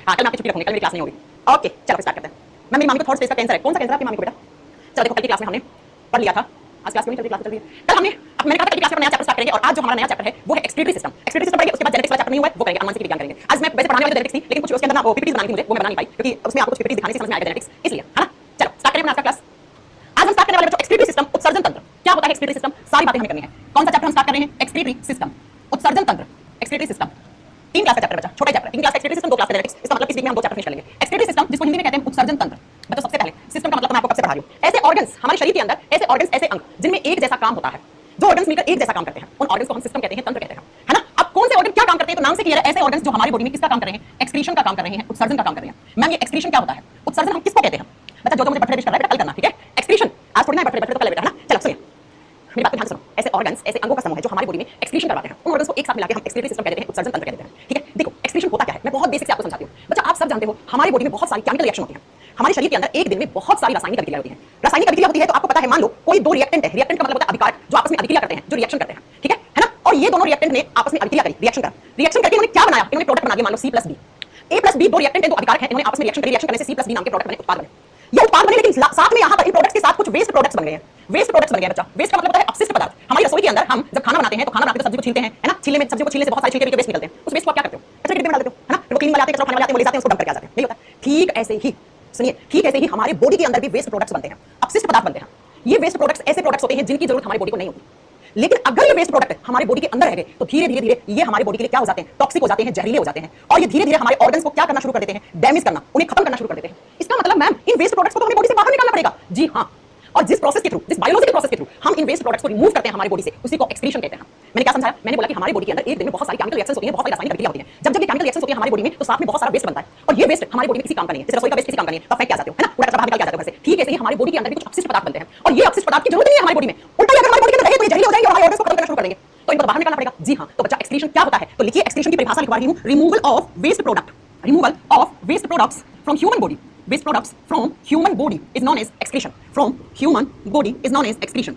हाँ, कल मैं आपकी छुट्टी रखूंगी, कल मेरी क्लास नहीं होगी। ओके चलो स्टार्ट करते हैं। मैं मेरी मामी को थर्ड स्टेज का कैंसर है। कौन सा कैंसर है आपकी मामी को बेटा? चलो देखो, कल की क्लास में हमने पढ़ लिया था। आज क्लास क्यों नहीं चल रही? क्लास चल रही है। कल हमने मैंने कहा था कल की क्लास में नया चैप्टर स्टार्ट करेंगे और आज जो हमारा नया चैप्टर है वो है एक्सक्रीटरी सिस्टम। एक्सक्रीटरी सिस्टम पढ़ेंगे, उसके बाद जेनेटिक्स वाला चैप्टर नहीं हुआ है वो करेंगे, अनुवांशिक विज्ञान करेंगे। आज मैं वैसे पढ़ाने वाली जेनेटिक्स थी, लेकिन कुछ उसके अंदर ना पीपीटी बनानी थी मुझे, वो मैं बना नहीं पाई क्योंकि उसमें आपको कुछ पीपीटी दिखाने से समझ में आएगा जेनेटिक्स, इसलिए है ना। चलो स्टार्ट करें अपना क्लास। आज हम स्टार्ट करने वाले बच्चों एक्सक्रीटरी सिस्टम, उत्सर्जन तंत्र। क्या होता है एक्सक्रीटरी सिस्टम? सारी बातें हमें करनी है। कौन सा चैप्टर हम स्टार्ट कर रहे हैं? एक्सक्रीटरी सिस्टम, उत्सर्जन तंत्र, एक्सक्रीटरी सिस्टम। 3 क्लास का चैप्टर बचा, छोटा chapter. 3 class excretory system, 2 class genetics. इसका मतलब इस वीक में हम 2 चैप्टर फिनिश कर लेंगे। एक्सक्रीटरी सिस्टम जिसको हिंदी में कहते हैं उत्सर्जन तंत्र। बच्चों सबसे पहले सिस्टम का मतलब मैं आपको कब से पढ़ा रही हूं। ऐसे ऑर्गन्स हमारे शरीर के अंदर, ऐसे ऑर्गन्स, ऐसे अंग जिनमें एक जैसा काम होता है, जो ऑर्गन्स मिलकर एक जैसा काम करते हैं, उन ऑर्गन्स को हम सिस्टम कहते हैं, तंत्र कहते हैं, है ना। अब कौन से ऑर्गन क्या काम करते हैं तो नाम से क्लियर है। ऐसे ऑर्गन्स जो हमारी बॉडी में किसका काम कर रहे हैं? एक्सक्रीशन का काम कर रहे हैं, उत्सर्जन का काम कर रहे हैं। मैम ये एक्सक्रीशन क्या होता है? उत्सर्जन हम किसको कहते हैं? बच्चा जो मुझे बर्थडे विश कर रहा है बेटा कल करना, ठीक है। एक्सक्रीशन आज थोड़ी ना, बर्थडे तो कल बेटा, है ना। चलो सुनिए मेरी बात को ध्यान से सुनो। ऐसे ऑर्गन्स, ऐसे अंगों का समूह है जो हमारी बॉडी में एक्सक्रीशन करवाते हैं, उन ऑर्गन्स को एक साथ मिलाकर हम एक्सक्रीटरी सिस्टम कहते हैं, उत्सर्जन तंत्र कहते हैं, ठीक है। देखो एक्सक्रीशन होता क्या है, मैं बहुत बेसिक से आपको समझाती हूं। बच्चा आप सब जानते हो हमारी बॉडी में बहुत सारी केमिकल रिएक्शन होती हैं। हमारे शरीर के अंदर एक दिन में बहुत सारी रासायनिक अभिक्रिया होती है। रासायनिक अभिक्रिया होती है तो आपको पता है, मान लो कोई 2 रिएक्टेंट है। रिएक्टेंट का मतलब होता है अभिकारक, जो आपस में अभिक्रिया करते हैं, जो रिएक्शन करते हैं, ठीक है ना। और ये दोनों रिएक्टेंट ने आपस में अभिक्रिया करी, रिएक्शन करके इन्होंने क्या बनाया? इन्होंने प्रोडक्ट बना दिया। मान लो C+B, A+B, 2 रिएक्टेंट है, 2 अभिकारक हैं, इन्होंने आपस में रिएक्शन करी, रिएक्शन करने से C+B नाम के प्रोडक्ट बने, उत्पाद बने। ये उत्पाद बने, लेकिन साथ में यहाँ पर इन प्रोडक्ट्स के साथ कुछ वेस्ट प्रोडक्ट्स बन गए हैं। वेस्ट प्रोडक्ट्स बन गए बच्चा। वेस्ट का मतलब होता है अपशिष्ट पदार्थ। हमारी रसोई के अंदर हम जब खाना बनाते हैं तो खाना बनाते तो सब्जी को छीलते हैं, है ना। छीलने में, सब्जी को छीलने से बहुत सारे छिलके के वेस्ट निकलते हैं। उस वेस्ट को आप क्या करते हो? कचरे के डिब्बे में डाल देते हो, है ना। फिर क्लीन वाले आते हैं, कचरा उठाने वाले आते हैं, वो ले जाते हैं, उसको डंप करके आ जाते हैं, नहीं होता। ठीक ऐसे ही सुनिए, ठीक ऐसे ही हमारे बॉडी के अंदर भी वेस्ट प्रोडक्ट्स बनते हैं, अपशिष्ट पदार्थ बनते हैं। ये वेस्ट प्रोडक्ट्स ऐसे प्रोडक्ट्स होते हैं जिनकी जरूरत हमारी बॉडी को नहीं होती, लेकिन अगर ये वेस्ट प्रोडक्ट हमारी बॉडी के अंदर रह गए तो धीरे धीरे ये हमारी बॉडी के लिए क्या हो जाते हैं? टॉक्सिक हो जाते हैं, जहरीले हो जाते हैं। और ये धीरे धीरे हमारे ऑर्गन्स को क्या करना शुरू कर देते हैं? डैमेज करना, उन्हें खत्म करना शुरू कर देते हैं। इसका मतलब मैम इन वेस्ट प्रोडक्ट्स को तो हमारी बॉडी से बाहर निकालना पड़ेगा। जी हाँ, और जिस प्रोसेस के थ्रू, जिस बायोलॉजिकल प्रोसेस के थ्रू हम इन वेस्ट प्रोडक्ट्स को रिमूव करते हैं हमारी बॉडी से, उसी को एक्सक्रीशन कहते हैं। मैंने क्या समझाया? मैंने बोला कि हमारी बॉडी के अंदर एक दिन में बहुत सारी केमिकल रिएक्शंस होती हैं, बहुत सारी रासायनिक अभिक्रिया होती हैं। जब ये केमिकल रिएक्शंस होती है हमारी बॉडी में तो साथ में बहुत सारा वेस्ट बनता है, और ये वेस्ट हमारी बॉडी में किसी काम का नहीं है। जैसे रसोई का वेस्ट किसी काम का नहीं है, तो फेंक क्या जाते हो, है ना, पूरा कचरा बाहर निकल जाता है घर से। ठीक है, हमारी बॉडी के अंदर भी कुछ अपशिष्ट पदार्थ बनते हैं, और ये अपशिष्ट पदार्थ की जरूरत नहीं है हमारी बॉडी में। उल्टा अगर हमारी बॉडी के अंदर रहे तो ये जहरीले हो जाएंगे और हमारे ऑर्गन्स को खत्म करना शुरू कर देंगे, तो इनको बाहर निकालना पड़ेगा। जी हाँ, तो बच्चा एक्सक्रीशन क्या होता है तो लिखिए। एक्सक्रीशन की परिभाषा लिखवा रही हूं, removal of waste product, removal of waste products from human body. Waste products from human body is known as excretion, from human body is known as excretion.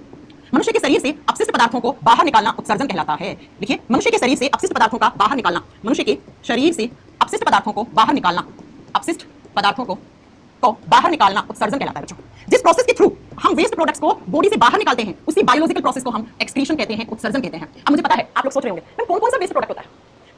मनुष्य के शरीर से अपशिष्ट पदार्थों को बाहर निकालना उत्सर्जन कहलाता है। देखिए, मनुष्य के शरीर से अपशिष्ट पदार्थों का बाहर निकालना, मनुष्य के शरीर से अपशिष्ट पदार्थों को बाहर निकालना, अपशिष्ट पदार्थों को बाहर निकालना उत्सर्जन कहलाता है बच्चों। जिस प्रोसेस के थ्रू हम वेस्ट प्रोडक्ट्स को बॉडी से बाहर निकालते हैं उसी बायोलॉजिकल प्रोसेस को हम एक्सक्रीशन कहते हैं, उत्सर्जन कहते हैं। अब मुझे पता है आप लोग सोच रहे होंगे कौन कौन सा वेस्ट प्रोडक्ट होता है,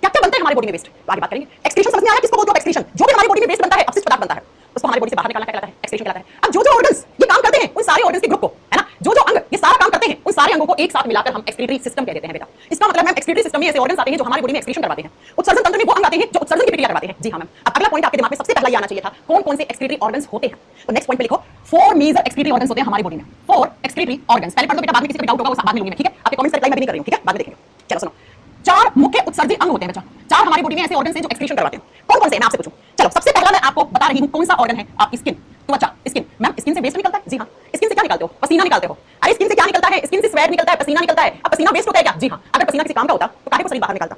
क्या क्या बनता है हमारी बॉडी में वेस्ट, तो आगे बात करेंगे। एक्सक्रीशन समझ में आया किसको बोलते हो? एक्सक्रीशन, जो भी हमारी बॉडी में वेस्ट बनता है, अपशिष्ट पदार्थ बनता है, उसको हमारी बॉडी से बाहर निकालना कहलाता है, एक्सक्रीशन कहलाता है। अब जो ऑर्गन्स ये काम करते हैं उन सारे ऑर्गन्स के ग्रुप को, है ना, जो अंग ये सारा काम करते हैं उन सारे अंगों को एक साथ मिलाकर हम एक्सक्रीटरी सिस्टम कह देते हैं बेटा। इसका मतलब मैम एक्सक्रीटरी सिस्टम में ऐसे ऑर्गन्स आते हैं जो हमारी बॉडी में एक्सक्रीशन करवाते हैं। उत्सर्जन तंत्र में वो अंग आते हैं जो उत्सर्जन की प्रक्रिया करवाते हैं। जी हाँ मैम, अब अगला पॉइंट आपके दिमाग में सबसे पहला ये आना चाहिए था, कौन कौन से एक्सक्रीटरी ऑर्गन्स होते हैं। तो नेक्स्ट पॉइंट पे लिखो 4 मेजर एक्सक्रीटरी ऑर्गन्स होते हैं हमारी बॉडी में। 4 एक्सक्रीटरी ऑर्गन्स, पहले पढ़ लो बेटा, बाद में किसी को डाउट होगा वो बाद में लूंगी मैं, ठीक है। आपके कमेंट्स रिप्लाई मैं भी नहीं कर रही हूं, ठीक है, बाद में देखेंगे। चलो सुनो, 4 मुख्य उत्सर्जी अंग होते हैं बच्चा। 4 हमारी बॉडी में ऐसे ऑर्गन्स हैं जो एक्सक्रीशन करवाते हैं। कौन कौन से? मैं आपसे पूछूं, चलो सबसे पहला मैं आपको बता रही हूं कौन सा ऑर्गन है, आपकी स्किन, त्वचा, स्किन। मैम स्किन से वेस्ट निकलता है? जी हाँ। स्किन से क्या निकालते हो? पसीना निकालते हो। अरे स्किन से क्या निकलता है? स्किन से स्वेट निकलता है, पसीना निकलता है। अब पसीना वेस्ट होता है क्या? जी हाँ। अगर पसीना किसी काम का होता तो काहे को शरीर बाहर निकलता?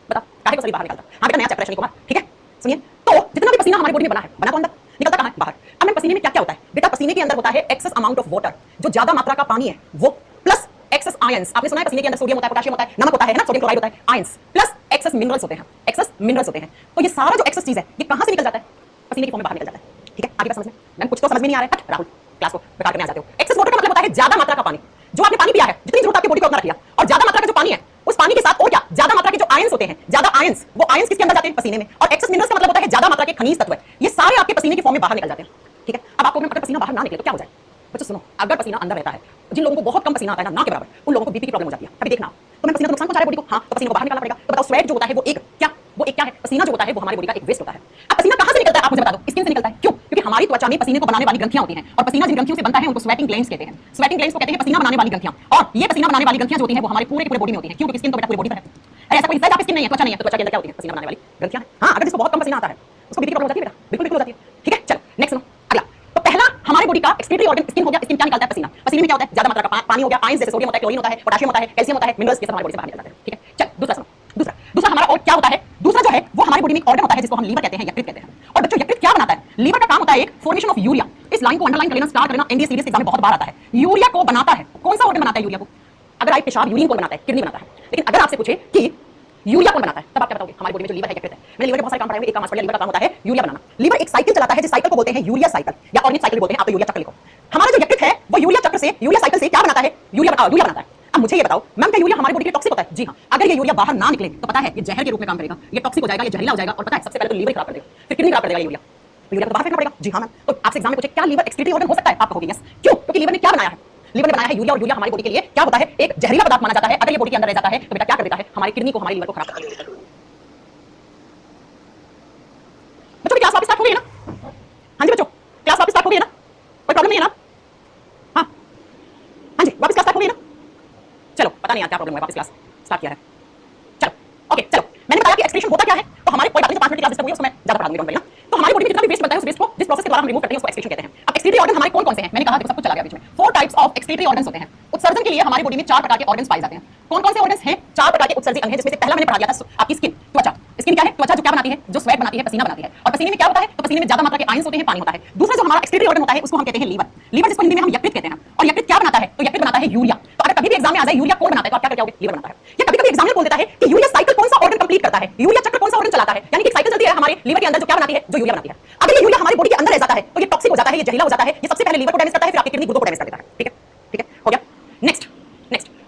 बता, काहे को शरीर बाहर निकलता? हाँ बेटा, नया चैप्टर है कुमार, ठीक है। सुनिए, तो जितना भी पसीना हमारी बॉडी में बना है, बना तो अंदर, निकलता कहां है? बाहर। अब मैं पसीने में क्या क्या होता है बेटा? पसीने के अंदर होता है एक्सेस अमाउंट ऑफ वाटर, जो ज्यादा मात्रा का पानी है वो, प्लस एक्सेस आयंस। आपने सुना है पसीने के अंदर सोडियम होता है, पोटेशियम होता है, नमक होता है ना, सोडियम क्लोराइड होता है, आयंस, प्लस एक्सेस मिनरल्स होते हैं, एक्सेस मिनरल्स होते हैं। तो ये सारा जो एक्सेस चीज है ये कहां से निकल जाता है? पसीने की फॉर्म में बाहर निकल जाता है, ठीक है। आगे बात समझ में? मैम कुछ तो समझ में नहीं आ रहा है, राहुल क्लास को बेकार करने आ जाते हो। एक्सेस वाटर का मतलब होता है ज्यादा मात्रा का पानी, जो आपने पानी पिया है, जितनी जरूरत आपकी बॉडी को उतना रख लिया, और ज्यादा मात्रा का जो पानी है उस पानी के साथ और क्या, ज्यादा मात्रा के जो आयंस होते हैं, ज्यादा आयंस, वो आयंस किसके अंदर जाते हैं? पसीने में। और एक्सेस मिनरल्स का मतलब होता है ज्यादा मात्रा के खनिज तत्व, ये सारे आपके पसीने की फॉर्म में बाहर निकल जाते हैं, ठीक है। अब आपको अगर पसीना बाहर ना निकले तो क्या हो जाए बच्चों? सुनो, अगर पसीना अंदर रहता है, जिन लोगों को बहुत कम पसीना आता है ना के बराबर, उन लोगों को बीपी की प्रॉब्लम हो जाती है। अभी देखना, तो मैं पसीना तो नुकसान पहुंचा रहा है बॉडी को, हाँ, तो पसीने को बाहर निकालना पड़ेगा। तो बताओ स्वेट जो होता है वो एक क्या है? पसीना जो होता है वो हमारी बॉडी का एक वेस्ट होता है। अब पसीना कहां से निकलता है आप मुझे बता दो? स्किन से निकलता है। क्यों? क्योंकि हमारी त्वचा में पसीने को बनाने वाली ग्रंथियां होती हैं, और पसीना जिन ग्रंथियों से बनता है उनको स्वेटिंग ग्लैंड्स कहते हैं। स्वेटिंग ग्लैंड्स को कहते हैं पसीना बनाने वाली ग्रंथियां, और ये पसीना बनाने वाली ग्रंथियां जो होती हैं वो हमारे पूरे बॉडी में होती हैं। क्यों? क्योंकि स्किन तो बेटा पूरी बॉडी पर है। अरे ऐसा कोई हिस्सा स्किन नहीं है, त्वचा नहीं है, तो त्वचा के अंदर क्या होती है? पसीना बनाने वाली ग्रंथियां हैं। हाँ, अगर जिसको बहुत कम पसीना आता है उसको बीपी की प्रॉब्लम हो जाती है बेटा, बिल्कुल हो जाती है, ठीक है। चलो नेक्स्ट सुनो, अगला। तो पहला हमारी बॉडी का एक्सक्रीटरी ऑर्गन स्किन हो गया। स्किन क्या निकालता है? पसीना। पसीने में क्या होता है? ज्यादा मात्रा का पानी हो गया, आयंस जैसे सोडियम होता है, क्लोरीन होता है, पोटेशियम होता है, कैल्शियम होता है, मिनरल्स, ये सब हमारी बॉडी से बाहर निकल जाते हैं, ठीक है। चल दूसरा सुनो, दूसरा हमारा और क्या होता है? दूसरा जो है वो हमारी बॉडी में एक ऑर्गन होता है जिसको हम लीवर कहते हैं, यकृत कहते हैं। और बच्चों यकृत क्या बनाता है? लीवर का काम होता है एक फॉर्मेशन ऑफ यूरिया। इस लाइन को अंडरलाइन कर लेना, स्टार कर लेना, एनडीए सीरीज एग्जाम में बहुत बार आता है। यूरिया को बनाता है कौन सा ऑर्गन? बनाता है यूरिया को, अगर आप पेशाब यूरिन को बनाता है, किडनी बनाता है। लेकिन अगर आपसे पूछे कि यूरिया कौन बनाता है? तब आप क्या बताओगे? हमारी बॉडी में जो लीवर है, यकृत है। मैंने लीवर के बहुत सारे काम पढ़ाए हुए, एक काम आज पढ़ लिया, लीवर का काम होता है यूरिया बनाना। लीवर एक साइकिल चलाता है, जिस साइकिल को बोलते हैं यूरिया साइकिल या ऑर्गेनिक साइकिल बोलते हैं, आप तो यूरिया चक्र लिखो। हमारा जो यकृत है वो यूरिया चक्र से, यूरिया साइकिल से क्या बनाता है? यूरिया बनाता है। अब मुझे ये बताओ मैम, क्या यूरिया हमारी बॉडी के लिए टॉक्सिक होता है? जी हां, अगर ये यूरिया बाहर ना निकले तो पता है ये जहर के रूप में काम करेगा, ये टॉक्सिक हो जाएगा, ये जहरीला हो जाएगा, और पता है सबसे पहले तो लीवर खराब कर देगा, फिर किडनी खराब कर देगा। यूरिया यूरिया को बाहर फेंकना पड़ेगा। जी हां मैम, तो आपसे एग्जाम में पूछे क्या लीवर एक्सक्रीटरी ऑर्गन हो सकता है? आप कहोगे यस। क्यों? क्योंकि लीवर ने क्या बनाया है? लीवर ने बनाया है यूरिया, और यूरिया हमारी बॉडी के लिए क्या होता है? एक जहरीला पदार्थ माना जाता है। अगर ये बॉडी के अंदर रह जाता है तो बेटा क्या कर देता है? हमारी किडनी को, हमारी लीवर को खराब कर देता है। बच्चों की क्लास वापस स्टार्ट हो गई है ना? हाँ जी बच्चों, क्लास वापस स्टार्ट हो गई है ना? कोई प्रॉब्लम नहीं है ना? हाँ हाँ जी, वापस क्लास स्टार्ट हो गई है ना? चलो, पता नहीं यार क्या प्रॉब्लम है, वापस क्लास स्टार्ट किया है। चलो ओके, चलो मैंने बताया कि एक्सक्रीशन होता क्या है, तो हमारे कोई बात नहीं, 5 मिनट की क्लास डिस्टर्ब हुई है, उसमें ज्यादा पढ़ा दूंगी, डोंट वरी ना। तो हमारी बॉडी में जितना भी वेस्ट बनता है, उस वेस्ट को जिस प्रोसेस के द्वारा हम रिमूव करते हैं उसको एक्सक्रीशन कहते हैं। अब एक्सक्रीटरी ऑर्गन हमारे कौन-कौन से हैं? मैंने कहा देखो सब कुछ चला गया बीच में। 4 टाइप्स ऑफ एक्सक्रीटरी ऑर्गन्स होते हैं। उत्सर्जन के लिए हमारी बॉडी में 4 प्रकार के ऑर्गन्स पाए जाते हैं। कौन-कौन से ऑर्गन्स हैं? 4 प्रकार के उत्सर्जी अंग हैं, जिसमें से पहला मैंने पढ़ा दिया था आपकी स्किन, त्वचा। स्किन क्या है? त्वचा जो क्या बनाती है? जो स्वेट बनाती है, पसीना बनाती है। और पसीने में क्या होता है? तो पसीने में ज्यादा मात्रा के आयंस होते हैं, पानी होता है। दूसरा जो हमारा एक्सक्रीटरी ऑर्गन होता है उसको हम कहते हैं लीवर। लीवर जिसको हिंदी में हम यकृत कहते हैं। और यकृत क्या बनाता है? तो यकृत बनाता है यूरिया। तो अगर कभी भी एग्जाम में आ जाए यूरिया कौन बनाता है, तो आप क्या करोगे? लीवर बनाता है। या कभी-कभी एग्जामिनर बोल देता है कि यूरिया साइकिल कौन सा ऑर्गन कंप्लीट करता है, यूरिया चक्र कौन सा ऑर्गन चलाता है, यानी कि साइकिल चलती है हमारे लीवर के अंदर जो क्या बनाती है? जो यूरिया बनाती है। अगर ये यूरिया हमारी बॉडी के अंदर रह जाता है तो ये टॉक्सिक हो जाता है, ये जहरीला हो जाता है, ये सबसे पहले लीवर को डैमेज करता है, फिर आपकी किडनी गुर्दों को डैमेज कर देता है। ठीक है ठीक है, हो गया। नेक्स्ट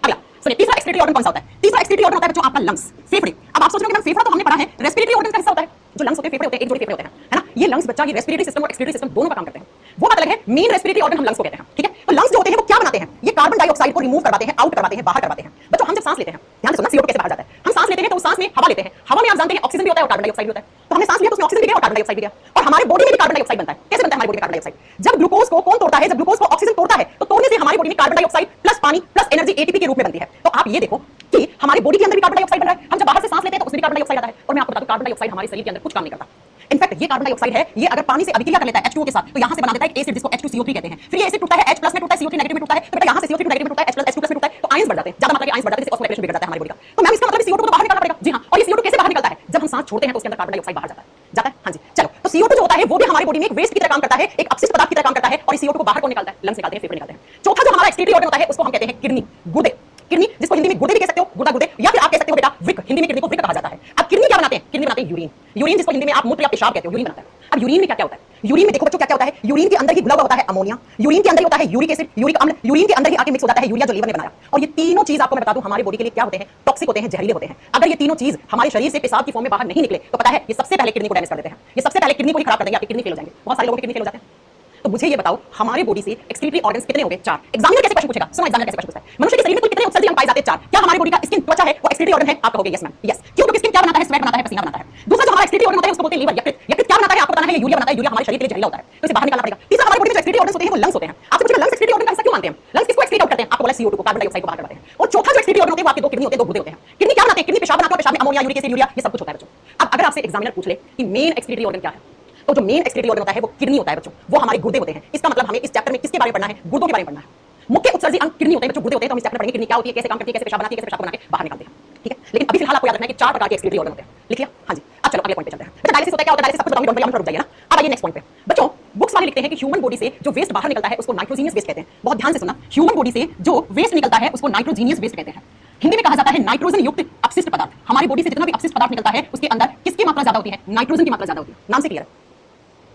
अगला सुनिए, तीसरा एक्सक्रीटरी ऑर्गन कौन सा होता है? तीसरा एक्सक्रीटरी ऑर्गन होता है बच्चों आपका लंग्स, फेफड़े। अब आप सोच रहे हो कि मैम फेफड़ा तो हमने पढ़ा है, रेस्पिरेटरी ऑर्गन का हिस्सा होता है। जो लंग्स होते हैं, फेफड़े होते हैं, एक जोड़ी फेफड़े होते हैं, है ना? ये लंग्स बच्चा, ये रेस्पिरेटरी सिस्टम और एक्सक्रीटरी सिस्टम दोनों का काम करते हैं। वो बात अलग है, मेन रेस्पिरेटरी ऑर्गन हम लंग्स को कहते हैं। ठीक है, तो लंग्स जो होते हैं वो क्या बनाते हैं? ये कार्बन डाइऑक्साइड को रिमूव करवाते हैं, आउट करवाते हैं, बाहर करवाते हैं। बच्चों हम जब सांस लेते हैं, ध्यान से सुनना, CO2 कैसे बाहर जाता है। हम सांस लेते हैं तो उस सांस में हवा लेते हैं, हवा में आप जानते हैं ऑक्सीजन भी होता है और कार्बन डाइऑक्साइड भी होता है। तो हमने सांस लिया तो उसमें ऑक्सीजन भी गया और कार्बन डाइऑक्साइड भी गया, और हमारे बॉडी में भी कार्बन डाइऑक्साइड बनता है। कैसे बनता है हमारी बॉडी में कार्बन डाइऑक्साइड? जब ग्लूकोज को कौन तोड़ता है? जब ग्लूकोज को ऑक्सीजन तोड़ता है, तो तोड़ने से हमारी बॉडी में कार्बन डाइऑक्साइड प्लस पानी प्लस एनर्जी ATP के रूप में बनती है। तो आप ये देखो कि हमारी बॉडी के अंदर भी कार्बन डाइऑक्साइड बन रहा है। हम जब बाहर से सांस लेते हैं तो उसमें भी कार्बन डाइऑक्साइड आता है। और मैं आपको बता दूं, कार्बन डाइऑक्साइड हमारे शरीर के अंदर कुछ काम नहीं करता। इनफैक्ट ये कार्बन डाइऑक्साइड है, ये अगर पानी से अभिक्रिया कर लेता है H2O के साथ, तो यहां से बना देता है एक एसिड जिसको H2CO3 कहते हैं। फिर ये एसिड टूटता है, H+ में टूटता है, CO3 नेगेटिव में टूटता है। तो बेटा यहां से CO3 नेगेटिव में टूटता है, H+ H2+ में टूटता है, तो आयंस बढ़ जाते हैं, ज्यादा मात्रा के आयंस बढ़ जाते हैं, जिससे ऑस्मोलाइजेशन बिगड़ जाता है हमारी बॉडी का। तो मैम इसका मतलब CO2 को तो बाहर निकालना पड़ेगा। जी हां, और ये CO2 कैसे बाहर निकलता है? जब हम सांस छोड़ते हैं तो उसके अंदर कार्बन डाइऑक्साइड बाहर जाता है। हां जी, चलो, तो CO2 जो होता है वो भी हमारी बॉडी में एक वेस्ट की तरह काम करता है, एक अपशिष्ट पदार्थ की तरह काम करता है, और इस CO2 को बाहर कौन निकालता है? लंग्स निकालते हैं, फेफड़े निकालते हैं। चौथा जो हमारा एक्सक्रीटरी ऑर्गन होता है उसको हम कहते हैं किडनी, गुर्दे। किडनी जिसको हिंदी में गुर्दे भी कह सकते हो, गुर्दा गुर्दे, या फिर आप कह सकते हो बेटा वृक्क, हिंदी में किडनी को वृक्क कहा जाता है। अब किडनी क्या बनाते हैं? किडनी बनाते हैं यूरिन। यूरिन जिसको हिंदी में आप मूत्र या पेशाब कहते हो, यूरिन बनाता है। अब यूरिन में क्या क्या होता है? यूरिन में देखो बच्चों क्या क्या होता है? यूरिन के अंदर ही घुला हुआ होता है अमोनिया, यूरिन के अंदर ही होता है यूरिक एसिड, यूरिक अम्ल, यूरिन के अंदर ही आके मिक्स हो जाता है यूरिया जो लीवर ने बनाया। और ये तीनों चीज आपको मैं बता दूं हमारी बॉडी के लिए क्या होते हैं? टॉक्सिक होते हैं, जहरीले होते हैं। अगर ये तीनों चीज हमारे शरीर से पेशाब की फॉर्म में बाहर नहीं निकले तो पता है ये सबसे पहले किडनी को डैमेज कर देते हैं, ये सबसे पहले किडनी को ही खराब कर देंगे, आपकी किडनी फेल हो जाएंगे। बहुत सारे लोगों की किडनी फेल हो जाते हैं। तो मुझे ये बताओ हमारी बॉडी से एक्सक्रीटरी ऑर्गन्स कितने होंगे? 4। एग्जामिनर कैसे क्वेश्चन पूछेगा? सुनो एग्जामिनर कैसे क्वेश्चन पूछता है। मनुष्य के शरीर में कुल कितने उत्सर्जी अंग पाए जाते हैं? 4। क्या हमारी बॉडी का स्किन, त्वचा है वो एक्सक्रीटरी ऑर्गन है? आप कहोगे यस मैम, यस। क्यों? क्योंकि स्किन क्या बनाता है? स्वेट बनाता है, पसीना बनाता है। दूसरा जो हमारा एक्सक्रीटरी ऑर्गन होता है उसको बोलते हैं लीवर, यकृत। यकृत क्या बनाता है? आपको बताना है, ये यूरिया बनाता है। यूरिया हमारे शरीर के लिए जहरीला होता है, तो इसे बाहर निकालना पड़ेगा। तीसरा हमारी बॉडी में जो एक्सक्रीटरी ऑर्गन्स होते हैं वो लंग्स होते हैं। आपसे पूछेगा लंग्स एक्सक्रीटरी ऑर्गन का हिस्सा क्यों मानते हैं? लंग्स किसको एक्सक्रीट आउट करते हैं? आपको बोला CO2 को, कार्बन डाइऑक्साइड को बाहर करवाते हैं। और चौथा जो एक्सक्रीटरी ऑर्गन होते हैं वो आपके दो किडनी होते हैं, दो गुर्दे होते हैं। किडनी क्या बनाते हैं? किडनी पेशाब बनाते हैं, पेशाब में अमोनिया, यूरिक एसिड, यूरिया, ये सब कुछ होता है बच्चों। अब अगर आपसे एग्जामिनर पूछ ले कि मेन एक्सक्रीटरी ऑर्गन क्या है, तो जो मेन एक्सक्रीटरी ऑर्गन होता है वो किडनी होता है बच्चों, वो हमारे गुर्दे होते हैं। इसका मतलब हमें इस चैप्टर में किसके बारे में पढ़ना है? गुर्दों के बारे में पढ़ना है। मुख्य उत्सर्जी अंग किडनी होते हैं बच्चों, गुर्दे होते हैं। तो हम इस चैप्टर पढ़ेंगे किडनी क्या होती है, कैसे काम करती है, कैसे पेशाब बनाती है, कैसे पेशाब को बना के बाहर निकालते हैं। ठीक है, लेकिन अभी फिलहाल आपको याद रखना है कि 4 प्रकार के एक्सक्रीटरी ऑर्गन होते हैं। लिख लिया? हां जी। अब चलो अगले पॉइंट पे चलते हैं। बेटा डायलिसिस होता है, क्या होता है? डायलिसिस सब कुछ बताऊंगी, डोंट वरी, हम रुक जाइए ना। अब आइए नेक्स्ट पॉइंट पे। बच्चों बुक्स वाले लिखते हैं कि ह्यूमन बॉडी से जो वेस्ट बाहर निकलता है उसको नाइट्रोजीनियस वेस्ट कहते हैं। बहुत ध्यान से सुनना, ह्यूमन बॉडी से जो वेस्ट निकलता है उसको नाइट्रोजीनियस वेस्ट कहते हैं। हिंदी में कहा जाता है नाइट्रोजन युक्त अपशिष्ट पदार्थ। हमारी बॉडी से जितना भी अपशिष्ट पदार्थ निकलता है उसके अंदर किसकी मात्रा ज्यादा होती है? नाइट्रोजन की मात्रा ज्यादा होती है। नाम से क्लियर है?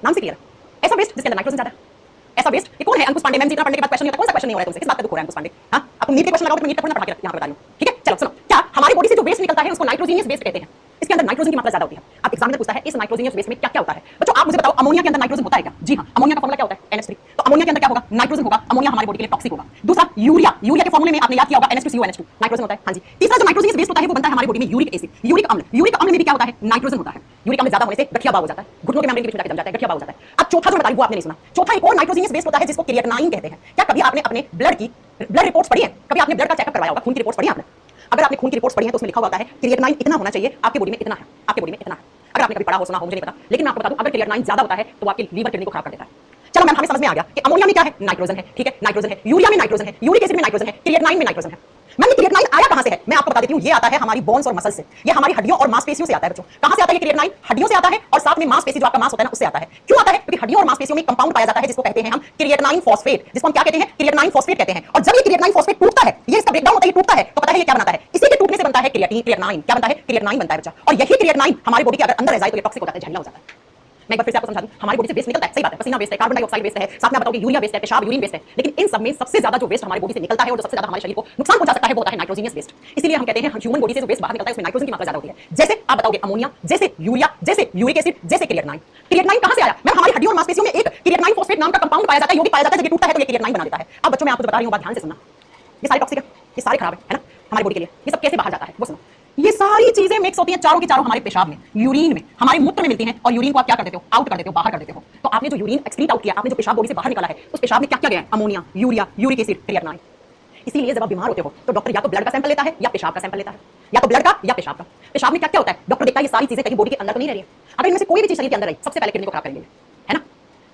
नाम से क्लियर है? ऐसा वेस्ट जिसके अंदर नाइट्रोजन ज्यादा है, ऐसा वेस्ट ये कौन है? अंकुश पांडे। मैम जितना पढ़ने के बाद क्वेश्चन नहीं होता, कौन सा क्वेश्चन नहीं हो रहा है तुमसे? किस बात पे दुख हो रहा है अंकुश पांडे? हां, आपको नीट के क्वेश्चन लगाओ तो नीट का पढ़ा के यहां पे बता दूं। ठीक है, चलो सुनो, क्या हमारी बॉडी से जो वेस्ट निकलता है उसको नाइट्रोजीनियस वेस्ट कहते हैं। इसके अंदर नाइट्रोजन की मात्रा ज्यादा होती है। अब एग्जामिनर पूछता है इस नाइट्रोजीनियस वेस्ट में क्या क्या होता है? बच्चों आप मुझे बताओ, अमोनिया के अंदर नाइट्रोजन होता है क्या? जी हां, अमोनिया का फार्मूला क्या होता है? NH3। तो अमोनिया के अंदर क्या होगा? नाइट्रोजन होगा। अमोनिया हमारी बॉडी के लिए टॉक्सिक होगा। दूसरा यूरिया, यूरिया के फार्मूले में आपने याद किया होगा NH2CONH2, नाइट्रोजन होता है। हां जी। तीसरा जो नाइट्रोजीनियस वेस्ट होता है वो बनता है हमारी बॉडी में यूरिक एसिड, यूरिक अम्ल। यूरिक अम्ल में भी क्या होता है? नाइट्रोजन होता है। यूरिक अम्ल ज्यादा होने से गठिया बाव हो जाता है, घुटनों के मेम्ब्रेन के बीच में जाके जम जाता है, गठिया बाव हो जाता है। अब चौथा जो बताऊं वो आपने नहीं सुना। चौथा एक और नाइट्रोजीनियस वेस्ट होता है जिसको क्रिएटिनाइन कहते हैं। क्या कभी आपने अपने ब्लड रिपोर्ट्स पढ़ी है? कभी आपने ब्लड का चेकअप करवाया होगा, खून की रिपोर्ट्स पढ़ी है आपने? अगर आपने खून की रिपोर्ट्स पढ़ी है तो उसमें लिखा होता है क्रिएटिनाइन इतना होना चाहिए, आपकी बॉडी में इतना है, आपकी बॉडी में इतना है। अगर आपने कभी पढ़ा हो, सुना हो, मुझे नहीं पता, लेकिन मैं आपको बता दूं अगर क्रिएटिनाइन ज्यादा होता है तो आपकी लीवर किडनी को खराब कर देता है। चलो मैम हमें समझ में आ गया कि अमोनिया में क्या है? नाइट्रोजन है। ठीक है, नाइट्रोजन है। यूरिया में नाइट्रोजन है, यूरिक एसिड में नाइट्रोजन है, क्रिएटिनाइन में नाइट्रोजन है। मैम ये क्रिएटिनाइन आया कहां से है? मैं आपको बता देती हूं, ये आता है हमारी बोन्स और मसल्स से, ये हमारी हड्डियों और मांसपेशियों से आता है बच्चों। कहां से आता है ये क्रिएटिनाइन? हड्डियों से आता है, और साथ में मांसपेशी जो आपका मांस होता है ना उससे आता है। क्यों आता है? क्योंकि हड्डियों और मांसपेशियों में कंपाउंड पाया जाता है जिसको कहते हैं हम क्रिएटिनाइन फॉस्फेट, जिसको हम क्या कहते हैं, क्रिएटिनाइन फॉस्फेट कहते हैं। और जब ये क्रिएटिनाइन फॉस्फेट टूटता है, ये इसका ब्रेकडाउन होता है, टूटता है, तो पता है ये क्या बनाता है, इसी के टूटने से बनता है क्रिएटिनाइन। क्या बनता है, क्रिएटिनाइन बनता है बच्चा। और यही क्रिएटिनाइन हमारी बॉडी के अगर अंदर रह जाए तो ये टॉक्सिक हो जाता है, जहरीला हो जाता है। मैं एक बार फिर से आपको समझा दूं, हमारी बॉडी से वेस्ट निकलता है, सही बात है, पसीना वेस्ट है, कार्बन डाइऑक्साइड वेस्ट है, साथ में बताओ कि यूरिया वेस्ट है, पेशाब यूरिन वेस्ट है, लेकिन इन सब में सबसे ज्यादा जो वेस्ट हमारी बॉडी से निकलता है और जो सबसे ज्यादा हमारे शरीर को नुकसान पहुंचा सकता है वो होता है नाइट्रोजनियस वेस्ट। इसलिए हम कहते हैं ह्यूमन बॉडी से जो वेस्ट बाहर निकलता है उसमें नाइट्रोजन की मात्रा ज्यादा होती है। जैसे आप बताओगे अमोनिया, जैसे यूरिया, जैसे यूरिक एसिड, जैसे क्रिएटिनाइन। क्रिएटिनाइन कहां से आया, मैं हमारी हड्डियों और मांसपेशियों में एक क्रिएटिनाइन फॉस्फेट नाम का कंपाउंड पाया जाता है, ये भी पाया जाता है, जब टूटता है तो ये क्रिएटिनाइन बना देता है। अब बच्चों मैं आपको बता रही हूं, बात ध्यान से सुनना, ये सारे टॉक्सिक है, ये सारे खराब है ना हमारी बॉडी के लिए, ये सब कैसे बाहर जाता है वो सुनो। ये सारी चीजें मिक्स होती हैं चारों की चारों हमारे पेशाब में, यूरिन में, हमारे मूत्र में मिलती हैं, और यूरिन को आप क्या कर देते हो, आउट कर देते हो, बाहर कर देते हो। तो आपने जो यूरिन एक्सक्रीट आउट किया, आपने जो पेशाब बॉडी से बाहर निकाला है, उस पेशाब में क्या क्या गया है, ammonia, urea, uric acid, creatinine. इसीलिए जब आप बीमार होते हो तो डॉक्टर या तो ब्लड का सैंपल लेता है या पेशाब का सैंपल लेता है, या तो ब्लड का या पेशाब का। पेशाब में क्या क्या होता है, डॉक्टर देखता है ये सारी चीजें कहीं बॉडी के अंदर तो नहीं रह रही है, अगर इनमें से कोई भी चीज शरीर के अंदर रही सबसे पहले किडनी को खराब करेंगे, है ना।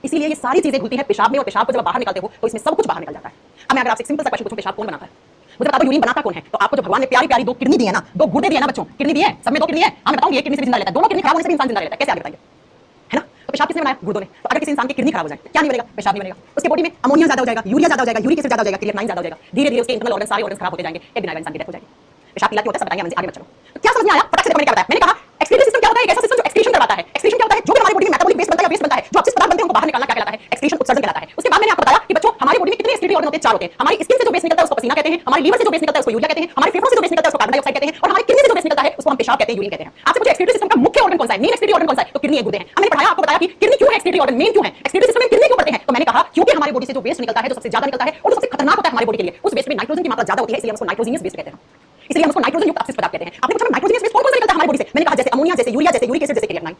इसीलिए ये सारी चीजें घुलती हैं पेशाब में, और पेशाब को जब बाहर निकालते हो तो इसमें सब कुछ बाहर निकल जाता है। अब मैं अगर आपसे सिंपल सा क्वेश्चन पूछूं, पेशाब कौन बनाता है, मुझे बता दो यूरिन बनाता कौन है, तो आपको जो भगवान ने प्यारी प्यारी दो किडनी दी है ना, दो गुर्दे दिए ना बच्चों, किडनी दी है, सब में दो किडनी है, मैं बताऊंगी एक किडनी से जिंदा रहता है, दोनों किडनी खराब होने से इंसान जिंदा रहता है, कैसे आगे बताएंगे, है ना। तो पेशाब किसने बनाया, गुर्दों ने। तो अगर किसी इंसान की किडनी खराब हो जाए क्या नहीं बनेगा, पेशाब नहीं बनेगा, उसके बॉडी में अमोनिया ज्यादा हो जाएगा, यूरिया ज्यादा हो जाएगा, यूरिक एसिड ज्यादा हो जाएगा, क्रिएटिनाइन ज्यादा हो जाएगा, धीरे धीरे उसके इंटरनल ऑर्गन सारे ऑर्गन खराब होते जाएंगे, एक दिन इंसान की डेथ हो जाएगी। पेशाब की लत होता है, सब बताएंगे, आगे मत चलो। तो क्या समझ में आया, फटाक से मैंने क्या बताया, मैंने कहा एक्सक्रीटरी सिस्टम क्या होता है, एक ऐसा सिस्टम जो एक्सक्रीशन करवाता है। एक्सक्रीशन क्या होता है, जो भी हमारी बॉडी में मेटाबॉलिक वेस्ट बनता है या वेस्ट बनता है, जो अपशिष्ट पदार्थ बनते हैं उनको बाहर निकालना क्या कहलाता है, एक्सक्रीशन, उत्सर्जन कहलाता है। उसके बाद मैंने आपको बताया कि बच्चों हमारी बॉडी में कितने एक्सक्रीटरी ऑर्गन होते हैं, चार होते हैं। हमारी स्किन से जो वेस्ट निकलता है उसको पसीना कहते हैं, हमारी लीवर से जो वेस्ट निकलता है उसको यूरिया कहते हैं, हमारे फेफड़ों से जो वेस्ट निकलता है उसको कार्बन डाइऑक्साइड कहते हैं, और हमारी किडनी से जो वेस्ट निकलता है उसको हम पेशाब कहते हैं, यूरिन कहते हैं। आपसे पूछे एक्सक्रीटरी सिस्टम का मुख्य ऑर्गन कौन सा है, मेन एक्सक्रीटरी ऑर्गन कौन सा है, तो किडनी है, गुर्दे हैं। मैंने पढ़ाया, आपको बताया कि किडनी क्यों है एक्सक्रीटरी ऑर्गन, मेन क्यों है, एक्सक्रीटरी सिस्टम में किडनी क्यों पढ़ते हैं, तो मैंने कहा क्योंकि हमारी बॉडी से जो वेस्ट निकलता है, जो सबसे ज्यादा निकलता है और जो सबसे खतरनाक होता है हमारी बॉडी के लिए, उस वेस्ट में नाइट्रोजन की मात्रा ज्यादा होती है, इसलिए हम उसको नाइट्रोजनियस वेस्ट कहते हैं। इसलिए हम उसको नाइट्रोजन युक्त अपशिष्ट पदार्थ कहते हैं। आपने पूछा नाइट्रोजनियस वेस्ट कौन कौन सा निकलता है हमारी बॉडी से, मैंने कहा जैसे अमोनिया, जैसे यूरिया, जैसे यूरिक एसिड, जैसे क्रिएटिनाइन,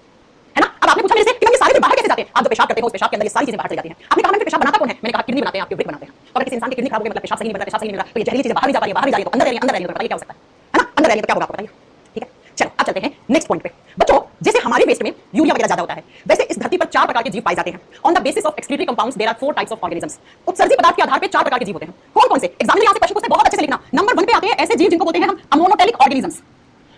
है ना। अब आपने पूछा मेरे से कि ये सारे बाहर कैसे जाते हैं, आप जो पेशाब करते हो उस पेशाब के अंदर ये सारी चीजें बाहर चली जाती हैं। आपने कहा मैंने पेशाब बनाता कौन है, मैंने कहा किडनी बनाते हैं, आपके वृक्क बनाते हैं। और किसी इंसान की किडनी खराब हो गई मतलब पेशाब सही नहीं बनता, पेशाब सही नहीं निकला, तो ये जहरीली चीजें बाहर नहीं जा रही है, बाहर नहीं जा रही है, तो अंदर रह रही है, अंदर रह रही है, तो बताइए क्या हो सकता है ना, अंदर रह रही है तो क्या होगा आपको बताइए, ठीक है। चलो अब चलते हैं नेक्स्ट पॉइंट पे। बच्चों जैसे हमारे वेस्ट में यूरिया वगैरह ज्यादा होता है, वैसे इस धरती पर चार प्रकार के जीव पाए जाते हैं। On the basis of excretory compounds there are 4 types of organisms. उत्सर्जी पदार्थ के आधार पे चार प्रकार के जीव होते हैं। कौन कौन से, एग्जाम में यहां से क्वेश्चन पूछते हैं, बहुत अच्छे से लिखना। नंबर 1 पे आते हैं ऐसे जीव जिनको बोलते हैं हम अमोनोटेलिक ऑर्गेनिजम्स,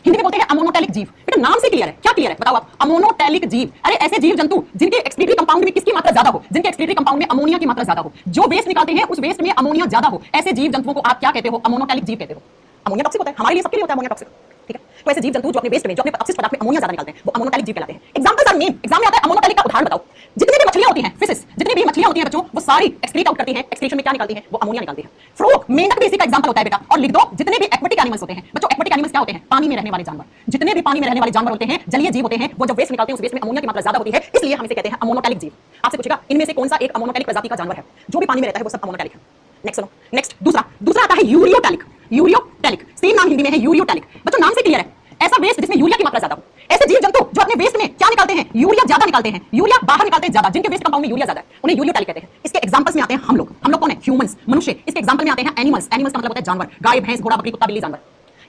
हिंदी में बोलते हैं अमोनोटेलिक जीव। बेटा नाम से क्लियर है, क्या क्लियर है बताओ आप, अमोनोटेलिक जीव। अरे ऐसे जीव जंतु जिनके एक्सक्रीटरी कंपाउंड में किसकी मात्रा ज्यादा हो, जिनके एक्सक्रीटरी कंपाउंड में अमोनिया की मात्रा ज्यादा हो, जो वेस्ट निकालते हैं उस वेस्ट में अमोनिया ज्यादा हो, ऐसे जीव जंतुओं को आप क्या कहते हो, अमोनोटेलिक जीव कहते हो। अमोनिया टॉक्सिक होता है, हमारे लिए सबके लिए होता है अमोनिया टॉक्सिक, ठीक है। तो ऐसे जीव जंतु जो अपने वेस्ट में, जो अपने अपशिष्ट पदार्थ में अमोनिया ज्यादा निकालते हैं वो अमोनोटेलिक जीव कहलाते हैं। एग्जांपल्स आर नेम, एग्जाम में आता है अमोनोटेलिक का उदाहरण बताओ। जितनी भी मछलियां होती हैं, फिशेस, जितनी भी मछलियां होती हैं बच्चों, वो सारी एक्सक्रीट आउट करती हैं, एक्सक्रीशन में क्या निकालती हैं, वो अमोनिया निकालती हैं। फ्रॉग, मेंढक भी इसी का एग्जांपल होता है बेटा, और लिख दो जितने भी एक्वेटिक एनिमल्स होते हैं बच्चों। एक्वेटिक एनिमल्स क्या होते हैं, पानी में रहने वाले जानवर। जितने भी पानी में रहने वाले जानवर होते हैं, जलीय जीव होते हैं, वो जब वेस्ट निकालते हैं उस वेस्ट में अमोनिया की मात्रा ज्यादा होती है, इसलिए हम इसे कहते हैं अमोनोटेलिक जीव। आपसे पूछेगा इनमें से कौन सा एक अमोनोटेलिक प्रजाति का जानवर है, जो भी पानी में रहता है वो सब अमोनोटेलिक है। नेक्स्ट सुनो, नेक्स्ट दूसरा आता है यूरियोटेलिक। यूरियोटेलिक सेम नाम हिंदी में है यूरियोटेलिक। बच्चों नाम से क्लियर है, ऐसा वेस्ट जिसमें यूरिया की मात्रा ज्यादा हो। ऐसे जीव जंतु जो अपने वेस्ट में क्या निकालते हैं, यूरिया ज्यादा निकालते हैं, यूरिया बाहर निकालते हैं ज्यादा, जिनके वेस्ट कंपाउंड में यूरिया ज्यादा है उन्हें यूरियोटेलिक कहते हैं। इसके एग्जांपल्स में आते हैं हम लोग कौन है, ह्यूमंस, मनुष्य। इसके एग्जांपल में आते हैं एनिमल्स, एनिमल्स का मतलब होता है जानवर, गाय, भैंस, घोड़ा, बकरी, कुत्ता, बिल्ली, जानवर।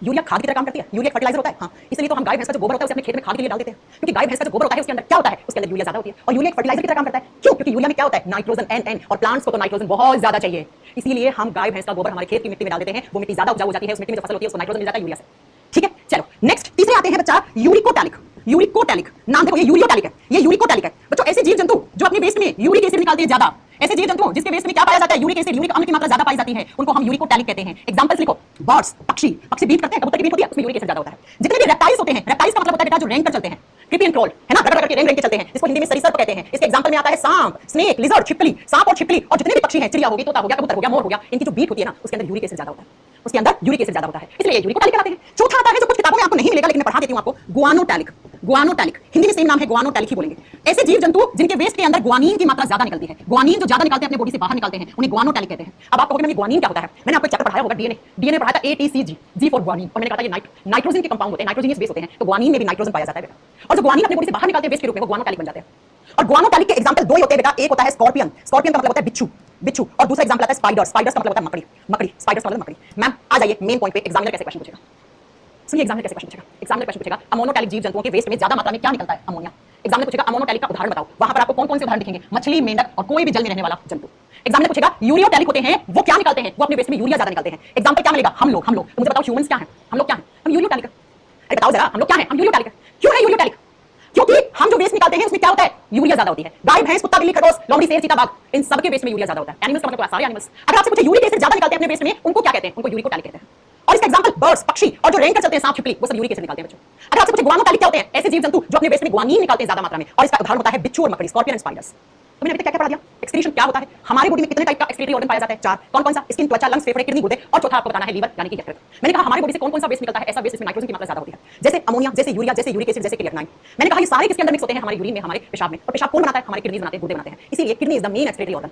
यूरिया खाद की तरह काम करती है, यूरिया फर्टिलाइजर होता है, हाँ इसलिए तो हम गाय भैंस का जो गोबर होता है उसे अपने खेत में खाद के लिए डाल देते हैं, क्योंकि गाय भैंस का जो गोबर होता है उसके अंदर क्या होता है, उसके अंदर यूरिया ज्यादा होती है, और यूरिया फर्टिलाइजर की तरह काम करता है। क्यों, क्योंकि यूरिया में क्या होता है, नाइट्रोजन, एन, और प्लांट्स को तो नाइट्रोजन बहुत ज्यादा चाहिए, इसीलिए हम गाय भैंस का गोबर हमारे खेत की मिट्टी में डाल देते हैं, वो मिट्टी ज्यादा उपजाऊ हो जाती है, उस मिट्टी में जो फसल होती है उसको नाइट्रोजन मिल जाता है यूरिया से, ठीक है। चलो नेक्स्ट तीसरे आते हैं बच्चा यूरिकोटैलिक। यूरिकोटैलिक नाम देखो, ये यूरियोटैलिक है, ये यूरिकोटैलिक है बच्चों। ऐसे जीव जंतु जो अपने वेस्ट में यूरिक एसिड निकालते हैं ज्यादा, ऐसे जीव जंतु जिसके वेस्ट में क्या पाया जाता है, यूरिक एसिड, यूरिक अम्ल की मात्रा ज्यादा पाई जाती है, उनको हम यूरिकोटैलिक कहते हैं। एग्जांपल्स लिखो, बर्ड्स, पक्षी बीट करते हैं, कबूतर की बीट होती है, उसमें यूरिक एसिड ज्यादा होता है। जितने भी रेप्टाइल्स होते हैं, रेप्टाइल्स का मतलब होता है बेटा जो रेंग कर चलते हैं, क्रीपी एंड क्रॉल, है ना, रगड़ रगड़ के रेंग के चलते हैं, इसको हिंदी में सरीसृप कहते हैं। इसके एग्जांपल में आता है सांप, स्नेक, लिजर्ड, छिपकली, सांप और छिपकली, और जितने भी पक्षी हैं, चिड़िया हो गई, तोता हो गया, कबूतर हो गया, मोर हो गया, इनकी जो बीट होती है ना उसके अंदर यूरिक एसिड ज्यादा होता है, उसके अंदर यूरिक एसिड ज्यादा होता है, इसलिए यूरिकोटैलिक कहलाते हैं। चौथा आता है जो कुछ किताबों में आपको नहीं मिलेगा लेकिन मैं पढ़ा देती हूं आपको, गुआनोटैलिक। गुआनोटैलिक हिंदी में सेम नाम है, गुआनोटैलिक ही बोलेंगे। ऐसे जीव जंतु जिनके वेस्ट के अंदर गुआनिन की मात्रा ज्यादा निकलती है, गुआनिन जो ज्यादा निकालते हैं अपने बॉडी से बाहर निकालते हैं, उन्हें गुआनोटैलिक कहते हैं। अब आप कहोगे गुआनिन क्या होता है, मैंने आपको चैप्टर पढ़ाया होगा डीएनए पढ़ाया था, ATCG, जी फॉर गुआनिन, और मैंने कहा था ये नाइट्रोजन के कंपाउंड होते हैं, नाइट्रोजनियस बेस होते हैं, तो गुआनिन में भी नाइट्रोजन पाया जाता है बेटा, और जो गुआनिन अपने बॉडी से बाहर निकालते हैं वेस्ट के रूप में वो गुआनोटैलिक बन जाते हैं। और गुआनोटैलिक के एग्जांपल दो ही होते हैं बेटा, एक होता है स्कॉर्पियन, स्कॉर्पियन का मतलब होता है बिच्छू, और दूसरा एग्जांपल आता है स्पाइडर, स्पाइडर्स का मतलब होता है मकड़ी, स्पाइडर्स का मतलब मकड़ी। मैम आ जाइए मेन पॉइंट पे, एग्जामिनर कैसे क्वेश्चन पूछेगा, सुनिए एग्जामिनर कैसे क्वेश्चन पूछेगा। एग्जामिनर क्वेश्चन पूछेगा अमोनोटैलिक जीव जंतुओं के वेस्ट में ज्यादा मात्रा में क्या निकलता है, अमोनिया। एग्जामिनर पूछेगा अमोनोटैलिक का उदाहरण बताओ, वहां पर आपको कौन कौन से उदाहरण दिखेंगे, मछली, मेंढक और कोई भी जल में रहने वाला जंतु। एग्जामिनर पूछेगा यूरियोटैलिक होते हैं, वो क्या निकालते हैं, वो अपने वेस्ट में यूरिया ज्यादा निकालते हैं। एग्जांपल क्या मिलेगा, हम लोग, तो मुझे बताओ ह्यूमंस क्या है, हम लोग क्या है, हम यूरियोटैलिक। अरे बताओ जरा हम लोग क्या है, हम यूरियोटैलिक। क्यों है यूरियोटैलिक, क्यों क्योंकि हम जो वेस्ट निकालते हैं उसमें क्या होता है, यूरिया ज्यादा होती है। गाय भैंस कुत्ता बिल्ली खरगोश लोमड़ी शेर चीता बाघ, इन सबके वेस्ट में यूरिया ज्यादा होता है। एनिमल्स का मतलब सारे एनिमल्स। अगर आपसे पूछे यूरिक एसिड ज्यादा निकालते हैं अपने वेस्ट में, उनको क्या कहते हैं, उनको यूरिक टैलिक कहते हैं। और इसका एग्जांपल बर्ड्स पक्षी और जो रेंग कर चलते हैं सांप छिपकली, वो सब यूरिक एसिड निकालते हैं बच्चों। अगर आपसे पूछे गुआनोटैलिक क्या होते हैं, ऐसे जीव जंतु जो अपने वेस्ट में गुआनीन निकालते हैं ज्यादा मात्रा में, और इसका उदाहरण होता है बिच्छू और मकड़ी, स्कॉर्पियन एंड स्पाइडर्स। तो मैंने अभी तक क्या क्या पढ़ा दिया, एक्सक्रीशन क्या होता है, हमारी बॉडी में कितने टाइप का एक्सक्रीटरी ऑर्गन पाया जाता है, 4। कौन कौन सा, स्किन, त्वचा, लंग्स, फेफड़े, किडनी, गुर्दे, और चौथा आपको बताना है लीवर यानी कि यकृत। मैंने कहा हमारी बॉडी से कौन कौन सा वेस्ट निकलता है, ऐसा वेस्ट जिसमें नाइट्रोजन की मात्रा ज्यादा होती है, जैसे अमोनिया, जैसे यूरिया, जैसे यूरिक एसिड, जैसे क्रिएटिनिन। मैंने कहा ये सारे किसके अंदर मिक्स होते हैं, हमारे यूरिन में, हमारे पेशाब में। और पेशाब कौन बनाता है, हमारे किडनीज बनाते हैं, गुर्दे बनाते हैं। इसीलिए kidney is the main excretory organ.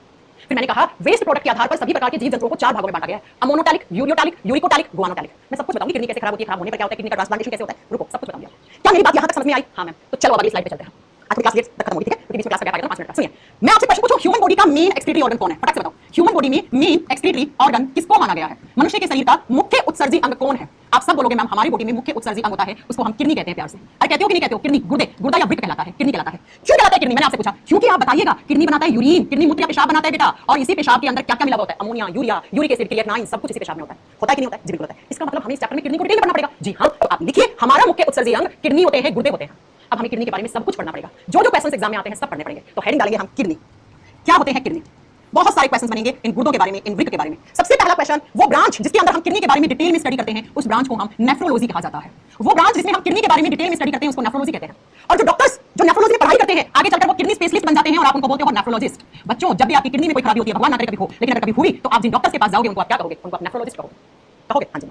फिर मैंने कहा वेस्ट प्रोडक्ट के आधार पर सभी प्रकार के जीव जंतुओं को 4 भागों में बांटा गया है, अमोनोटैलिक, यूरियोटैलिक, यूरिकोटैलिक, गुआनोटैलिक। मैं सब कुछ बताऊंगी, किडनी कैसे खराब होती है, खराब होने पर क्या होता है, किडनी का ट्रांसप्लांटेशन कैसे होता है, रुको सब कुछ बताऊंगी। क्या मेरी बात यहां तक समझ में आई? हाँ मैम। तो चलो अगली स्लाइड पे चलते हैं। आज की क्लास लेट तक खत्म होगी, ठीक है, क्योंकि बीच में क्लास का गैप आएगा 5 मिनट का। सुनिए, मैं आपसे प्रश्न पूछूं, ह्यूमन बॉडी का मेन एक्सक्रीटरी ऑर्गन कौन है, फटाक से बताओ। ह्यूमन बॉडी में मेन एक्सक्रीटरी ऑर्गन किसको माना गया है, मनुष्य के शरीर का मुख्य उत्सर्जी अंग कौन है? आप सब बोलोगे मैम हमारी बॉडी में मुख्य उत्सर्जी अंग होता है, उसको हम किडनी कहते हैं प्यार से। अरे कहते हो कि नहीं कहते हो, किडनी, गुर्दे, गुर्दा या वृक्क कहलाता है, किडनी कहलाता है। क्यों कहलाता है किडनी, मैंने आपसे पूछा, क्योंकि आप बताइएगा किडनी बनाता है यूरिन, किडनी मूत्र या पेशाब बनाता है बेटा, और इसी पेशाब के अंदर क्या क्या मिला होता है, ammonia, urea, uric acid, creatinine, सब कुछ इसी पेशाब में होता है कि नहीं होता है? जी बिल्कुल होता है। इसका मतलब हमें इस चैप्टर में किडनी को डिटेल में पढ़ना पड़ेगा। जी हाँ, तो आप लिखिए हमारा मुख्य उत्सर्जी अंग किडनी होते हैं, गुर्दे होते हैं। अब हमें किडनी के बारे में सब कुछ पढ़ना पड़ेगा, जो जो क्वेश्चंस एग्जाम में आते हैं सब पढ़ने पड़ेंगे। तो हेडिंग डालेंगे हम किडनी, क्या होते हैं किडनी। बहुत सारे क्वेश्चंस बनेंगे इन गुर्दों के बारे में, इन वृक्क के बारे में। सबसे पहला क्वेश्चन, वो ब्रांच जिसके अंदर हम किडनी के बारे में डिटेल में स्टडी करते हैं, उस ब्रांच को हम नेफ्रोलॉजी कहा जाता है। वो ब्रांच जिसमें हम किडनी के बारे में डिटेल में स्टडी करते हैं, उसको नेफ्रोलॉजी कहते हैं। और जो डॉक्टर्स जो नेफ्रोलॉजी में पढ़ाई करते हैं, आगे चलकर वो किडनी स्पेशलिस्ट बन जाते हैं और आप उनको बोलते हो नेफ्रोलॉजिस्ट। बच्चों, जब भी आपकी किडनी में कोई खराबी होती है, भगवान ना करे कभी हो, लेकिन अगर कभी हुई तो आप जिन डॉक्टर्स के पास जाओगे उनको आप क्या कहोगे, उनको आप नेफ्रोलॉजिस्ट कहोगे। कहोगे? हाँ जी।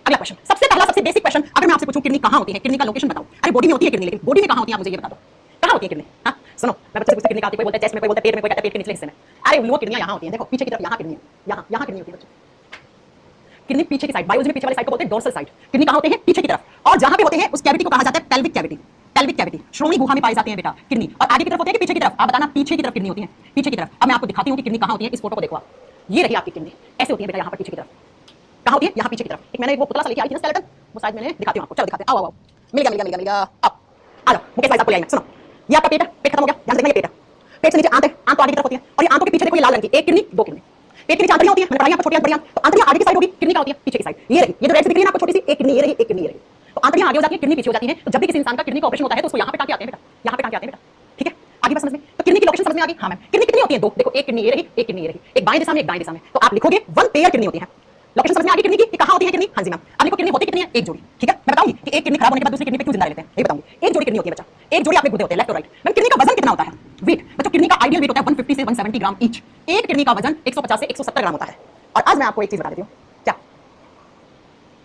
अगला क्वेश्चन, सबसे पहला सबसे बेसिक क्वेश्चन, अगर मैं आपसे पूछूं किडनी कहां होती है, किडनी का लोकेशन बताओ। अरे बॉडी में होती है किडनी, लेकिन बॉडी में कहां होती है आप मुझे ये बता दो, कहां होती है किडनी? हां सुनो, मैं बच्चे से पूछता किडनी कहां होती है, कोई बोलता है चेस्ट में, कोई बोलता है पेट में, कोई कहता है पेट के निचले हिस्से में। अरे वो किडनियां यहां होती हैं, देखो पीछे की तरफ यहां किडनी है, यहां किडनी होती है बच्चों। किडनी पीछे की साइड, बायोलॉजी में पीछे वाली साइड को बोलते हैं डोर्सल साइड। किडनी कहां होते हैं, पीछे की तरफ, और जहां पे होते हैं उस कैविटी को कहा जाता है पेल्विक कैविटी। पेल्विक कैविटी श्रोणी गुहा में पाई जाती है बेटा किडनी। और आगे की तरफ होती है कि पीछे की तरफ, आप बताना। पीछे की तरफ किडनी होती है, पीछे की तरफ। अब मैं आपको दिखाती हूं कि किडनी कहां होती है, इस फोटो को देखो आप, ये रही आपकी किडनी, ऐसे होती है बेटा, यहां पर पीछे की तरफ। कहां होती है, यहां पीछे की तरफ। एक मैंने वो पुतला सा लेके आई थी ना स्केलेटन, वो शायद मैंने दिखाती हूं आपको, चलो दिखाते हैं। आओ आओ, मिल गया। अब आ जाओ, मुकेश भाई आपको ले आई मैं। सुनो, ये आपका पेट है, पेट खत्म हो गया, ध्यान से देखना, ये पेट है। पेट से नीचे आंत है, आंत तो आगे की तरफ होती है, और ये आंतों के पीछे देखो ये लाल रंग की एक किडनी, 2 किडनी। पेट के नीचे आंतरियां होती है, मैंने पढ़ाई आपको छोटी आंतरियां, तो आंतरियां आगे की साइड होगी, किडनी का होती है पीछे की साइड, ये रही। ये जो रेड से दिख रही है ना आपको छोटी सी, एक किडनी ये रही, एक किडनी ये रही। तो आंतरियां आगे हो जाती है, किडनी पीछे हो जाती है। तो जब भी किसी इंसान का किडनी का ऑपरेशन होता है तो उसको यहां पे टाके आते हैं बेटा, यहां पे टाके आते हैं बेटा, ठीक है। आगे बात समझ में, तो किडनी की लोकेशन समझ में आ गई? हाँ मैम। किडनी कितनी होती है, 2, देखो एक किडनी ये रही, एक किडनी ये रही, एक बाएं दिशा में, एक दाएं दिशा में। तो आप लिखोगे 1 पेयर किडनी होती है। लोकेशन समझ में आ गई किडनी की कि कहां होती है किडनी? हाँ जी मैम। अब देखो किडनी होती कितनी है, एक जोड़ी, ठीक है। मैं बताऊंगी कि एक किडनी खराब होने के बाद दूसरी किडनी पे क्यों जिंदा रहते हैं, ये बताऊंगी। एक जोड़ी किडनी होती है बच्चा, एक जोड़ी आपके गुर्दे होते हैं, लेफ्ट और राइट। मैम किडनी का वजन कितना होता है, वेट बच्चों, किडनी का आइडियल वेट होता है 150 से 170 ग्राम ईच। एक किडनी का वजन 150 से 170 ग्राम होता है। और आज मैं आपको एक चीज बता देती हूँ, क्या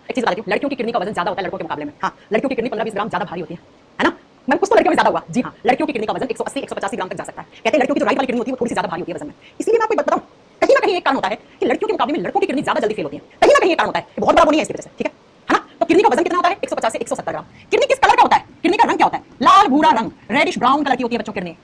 एक चीज बता देती हूँ, लड़कियों की किडनी का वजन ज्यादा होता है लड़कों के मुकाबले में। हाँ, लड़कियों की किडनी 15-20 ग्राम ज्यादा भारी होती है ना। मैं कुछ तो लड़कियों में ज्यादा हुआ, जी हाँ, लड़कियों की किडनी का वजन 180-185 ग्राम तक जा सकता है। कहते हैं लड़कियों की जो राइट वाली किडनी होती है वो थोड़ी सी ज्यादा भारी होती है वजन में। इसलिए मैं आपको बताऊं, कहीं ना कहीं एक कारण होता है कि लड़कियों के मुकाबले में लड़कों की किडनी ज्यादा जल्दी फेल होती है। कहीं ना कहीं एक कारण होता है, बहुत बड़ा वो नहीं है इसकी वजह से, ठीक है ना। तो किडनी का वजन कितना होता है, 150 से 170 ग्राम। किडनी किस कलर का होता है, किडनी का रंग क्या होता है, लाल भूरा रंग, रेडिश ब्राउन कलर की होती है बच्चों किडनी।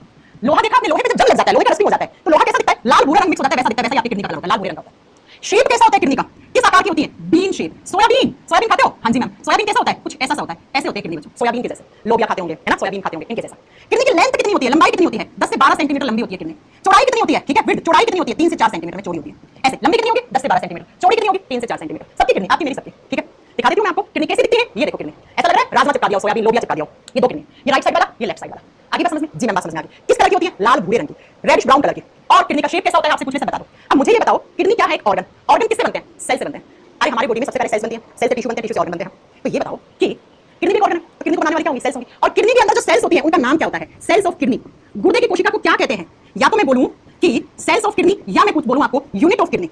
लोहा देखा आपने, लोहे पे जब जंग लग जाता है, लोहे का रस्टिंग हो जाता है, तो लोहा कैसा दिखता है, लाल भूरा रंग मिक्स होता है, वैसा दिखता है, वैसा आपकी किडनी का कलर होता है, लाल भूरे रंग का होता है। शेप कैसा होता है किडनी का, किस आकार की होती है, बीन शेप। सोयाबीन, सोयाबीन खाते हो? हाँ जी मैम। सोयाबीन कैसा होता है, कुछ ऐसा सा होता है, ऐसे होते हैं किडनी बच्चों, सोयाबीन के जैसे। लोबिया खाते होंगे, है ना, सोयाबीन खाते होंगे, इनके जैसा। किडनी की लेंथ कितनी होती है, लंबाई कितनी होती है, 10 से 12 सेंटीमीटर लंबी होती है किडनी। चौड़ाई कितनी होती है, ठीक है, विड्थ, चौड़ाई कितनी होती है, 3 से 4 सेंटीमीटर में चौड़ी होती है। ऐसे लंबी कितनी होगी, 10 से 12 सेंटीमीटर, चौड़ी कितनी होगी, 3 से 4 सेंटीमीटर। सबकी किडनी, आपकी मेरी सबकी, ठीक है। दिखा देती हूं मैं आपको किडनी कैसी दिखती है, ये देखो किडनी, ऐसा लग रहा है राजमा चिपका दिया, सोयाबीन लोबिया चिपका दिया, ये 2 किडनी, ये राइट साइड वाला, ये लेफ्ट साइड वाला। आगे बात समझ में? जी मैम बात समझ में आ गई। किस कलर की होती है, लाल भूरे रंग की, रेडिश ब्राउन कलर की। और किडनी का शेप कैसा होता है आपसे पूछने से बता दो। अब मुझे ये बताओ किडनी क्या है, एक ऑर्गन। ऑर्गन किससे बनते हैं, सेल से बनते हैं। अरे हमारी बॉडी में सबसे पहले सेल्स बनती हैं, सेल से टिश्यू बनते हैं, टिश्यू से ऑर्गन बनते हैं। तो ये बताओ कि किडनी भी ऑर्गन है, तो किडनी को बनाने वाली क्या होगी, सेल्स होंगी। और किडनी के अंदर जो सेल्स होती हैं उनका नाम क्या होता है, सेल्स ऑफ किडनी। गुर्दे की कोशिका को क्या कहते हैं, या तो मैं बोलूं कि सेल्स ऑफ किडनी, या मैं कुछ बोलूं आपको यूनिट ऑफ किडनी।